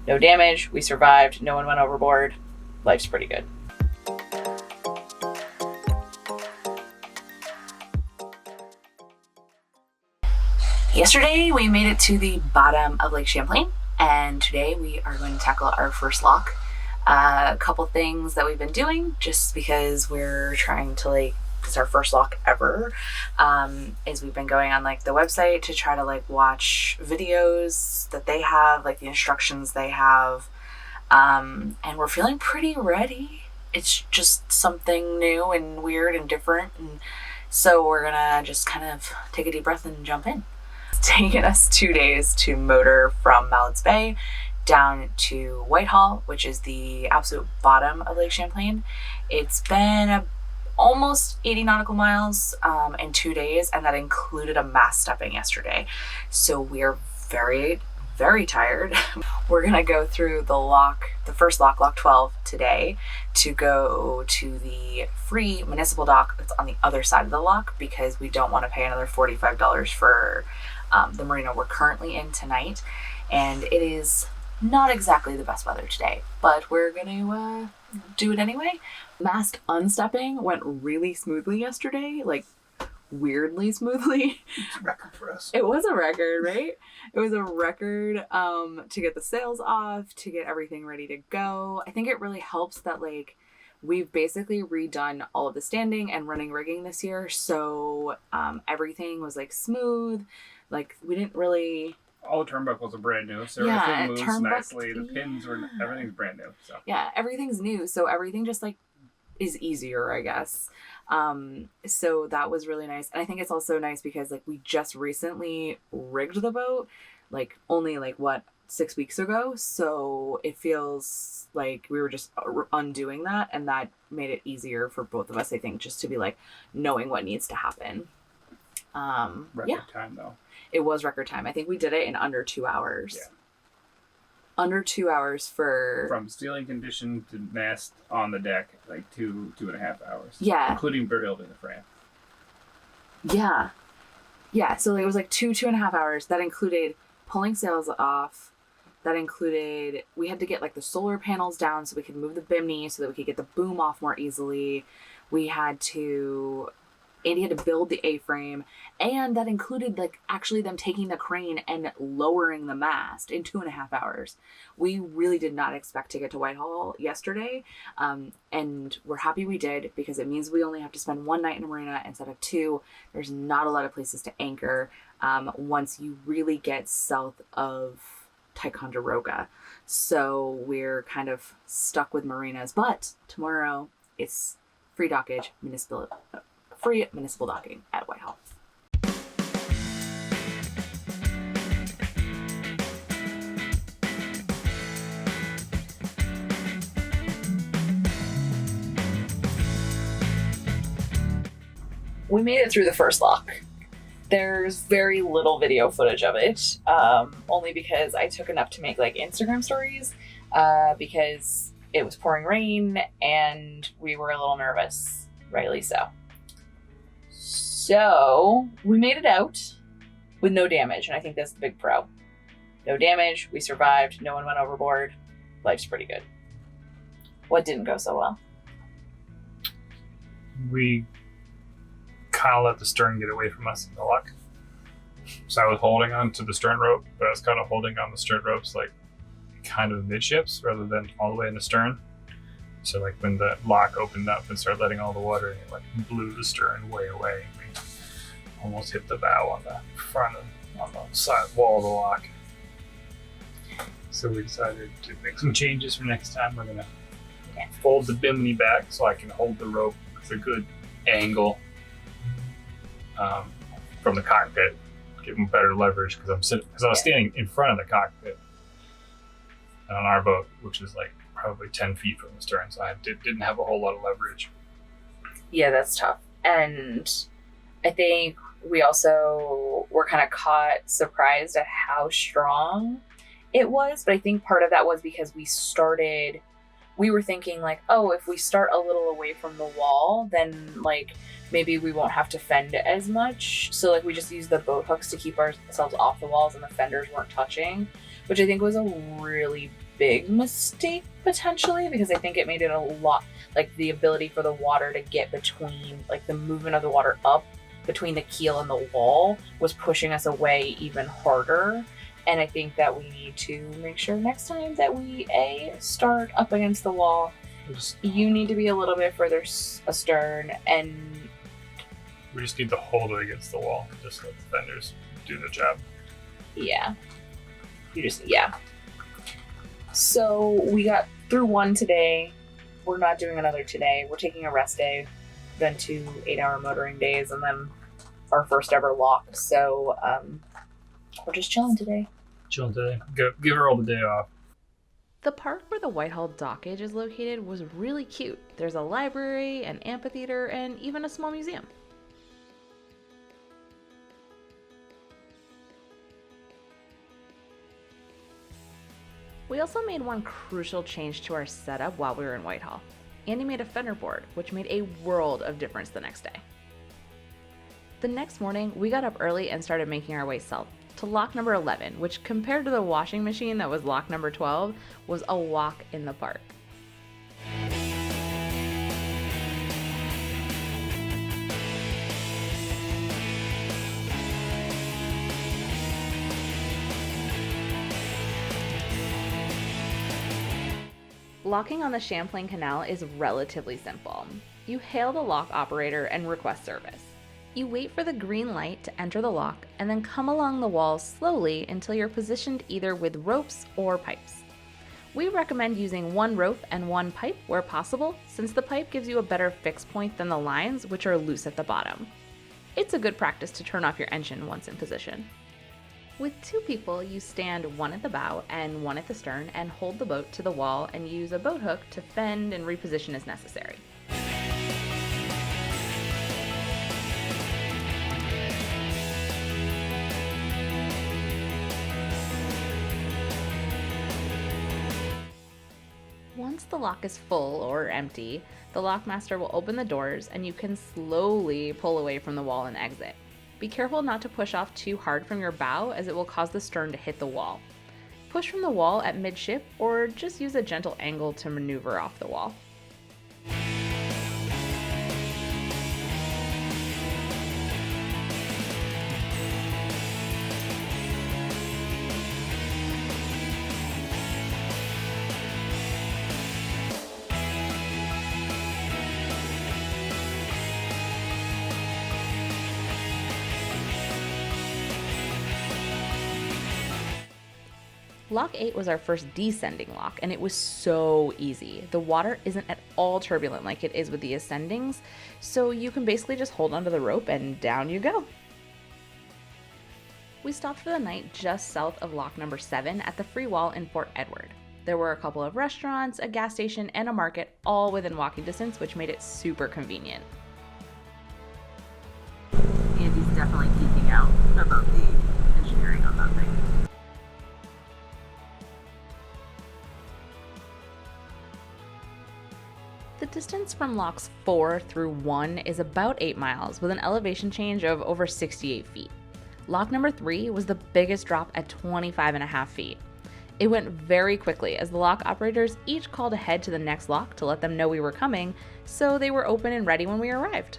No damage. We survived. No one went overboard. Life's pretty good. Yesterday, we made it to the bottom of Lake Champlain, and today we are going to tackle our first lock. A couple things that we've been doing, just because we're trying to it's our first lock ever, is we've been going on the website to try to watch videos that they have, the instructions they have, and we're feeling pretty ready. It's just something new and weird and different, and so we're gonna just kind of take a deep breath and jump in. It's taken us 2 days to motor from Mallett's Bay down to Whitehall, which is the absolute bottom of Lake Champlain. It's been almost 80 nautical miles in 2 days, and that included a mast stepping yesterday. So we're very, very tired. We're gonna go through the first lock, Lock 12, today, to go to the free municipal dock that's on the other side of the lock, because we don't want to pay another $45 for the marina we're currently in tonight. And it is not exactly the best weather today, but we're gonna do it anyway. Mast unstepping went really smoothly yesterday, weirdly smoothly. It's a record for us. It was a record, right? It was a record to get the sails off, to get everything ready to go. I think it really helps that we've basically redone all of the standing and running rigging this year, so everything was smooth. We didn't really... All the turnbuckles are brand new, so everything moves nicely. The pins everything's brand new. So yeah, everything's new, so everything just is easier, I guess. So that was really nice, and I think it's also nice because we just recently rigged the boat, only 6 weeks ago. So it feels like we were just undoing that, and that made it easier for both of us, I think, just to be knowing what needs to happen. Record time though. It was record time. I think we did it in under 2 hours. Yeah. Under 2 hours from stealing condition to mast on the deck, 2.5 hours. Yeah. Including building the frame. Yeah. Yeah. So it was 2.5 hours. That included pulling sails off. That included, we had to get the solar panels down so we could move the bimini so that we could get the boom off more easily. Andy had to build the A-frame, and that included actually them taking the crane and lowering the mast in 2.5 hours. We really did not expect to get to Whitehall yesterday, and we're happy we did, because it means we only have to spend 1 night in a marina instead of 2. There's not a lot of places to anchor once you really get south of Ticonderoga. So we're kind of stuck with marinas, but tomorrow it's free municipal docking at Whitehall. We made it through the first lock. There's very little video footage of it, only because I took enough to make Instagram stories, because it was pouring rain and we were a little nervous, rightly so. So we made it out with no damage, and I think that's the big pro. No damage, we survived, no one went overboard. Life's pretty good. What didn't go so well? We kind of let the stern get away from us in the lock. So I was holding on to the stern rope, but I was kind of holding on the stern ropes kind of midships rather than all the way in the stern. So when the lock opened up and started letting all the water in, it blew the stern way away. We almost hit the bow on the front and on the side wall of the lock. So we decided to make some changes for next time. We're gonna fold the bimini back so I can hold the rope with a good angle from the cockpit, give them better leverage, because I was standing in front of the cockpit and on our boat, which is probably 10 feet from the stern, so I didn't have a whole lot of leverage. Yeah, that's tough. And I think we also were kind of caught surprised at how strong it was, but I think part of that was because we were thinking if we start a little away from the wall, then maybe we won't have to fend as much. So we just used the boat hooks to keep ourselves off the walls, and the fenders weren't touching. which I think was a really big mistake potentially, because I think it made it a lot, like the ability for the water to get between, like the movement of the water up between the keel and the wall was pushing us away even harder. And I think that we need to make sure next time that we start up against the wall. You need to be a little bit further astern, and we just need to hold it against the wall. Just let the fenders do the job. Yeah. So we got through one today. We're not doing another today. We're taking a rest day, then 2 8-hour motoring days, and then our first ever lock. So we're just chilling today. Give her all the day off. The park where the Whitehall Dockage is located was really cute. There's a library, an amphitheater, and even a small museum. We also made one crucial change to our setup while we were in Whitehall. Andy made a fender board, which made a world of difference the next day. The next morning, we got up early and started making our way south to lock number 11, which compared to the washing machine that was lock number 12, was a walk in the park. Locking on the Champlain Canal is relatively simple. You hail the lock operator and request service. You wait for the green light to enter the lock and then come along the wall slowly until you're positioned either with ropes or pipes. We recommend using one rope and one pipe where possible, since the pipe gives you a better fixed point than the lines, which are loose at the bottom. It's a good practice to turn off your engine once in position. With 2 people, you stand one at the bow and one at the stern and hold the boat to the wall and use a boat hook to fend and reposition as necessary. Once the lock is full or empty, the lockmaster will open the doors and you can slowly pull away from the wall and exit. Be careful not to push off too hard from your bow, as it will cause the stern to hit the wall. Push from the wall at midship or just use a gentle angle to maneuver off the wall. Lock 8 was our first descending lock, and it was so easy. The water isn't at all turbulent like it is with the ascendings, so you can basically just hold onto the rope and down you go. We stopped for the night just south of lock number 7 at the Free Wall in Fort Edward. There were a couple of restaurants, a gas station, and a market all within walking distance, which made it super convenient. Andy's definitely geeking out about the engineering on that thing. The distance from locks 4 through 1 is about 8 miles with an elevation change of over 68 feet. Lock number 3 was the biggest drop at 25.5 feet. It went very quickly as the lock operators each called ahead to the next lock to let them know we were coming, so they were open and ready when we arrived.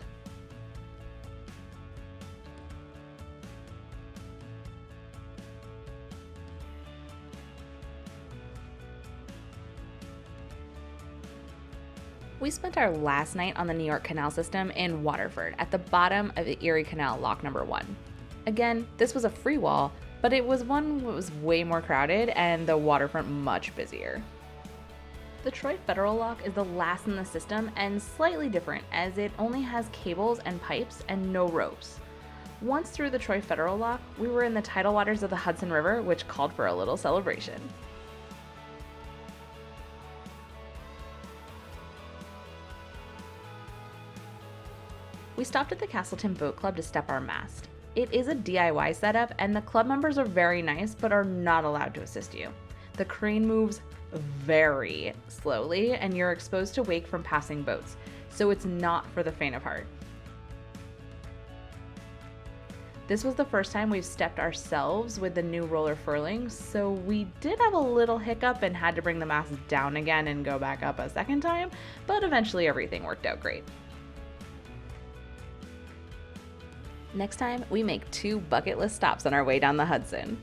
We spent our last night on the New York Canal system in Waterford at the bottom of the Erie Canal, lock number 1. Again, this was a free wall, but it was one that was way more crowded and the waterfront much busier. The Troy Federal Lock is the last in the system and slightly different as it only has cables and pipes and no ropes. Once through the Troy Federal Lock, we were in the tidal waters of the Hudson River, which called for a little celebration. We stopped at the Castleton Boat Club to step our mast. It is a DIY setup and the club members are very nice but are not allowed to assist you. The crane moves very slowly and you're exposed to wake from passing boats, so it's not for the faint of heart. This was the first time we've stepped ourselves with the new roller furling, so we did have a little hiccup and had to bring the mast down again and go back up a second time, but eventually everything worked out great. Next time, we make 2 bucket list stops on our way down the Hudson.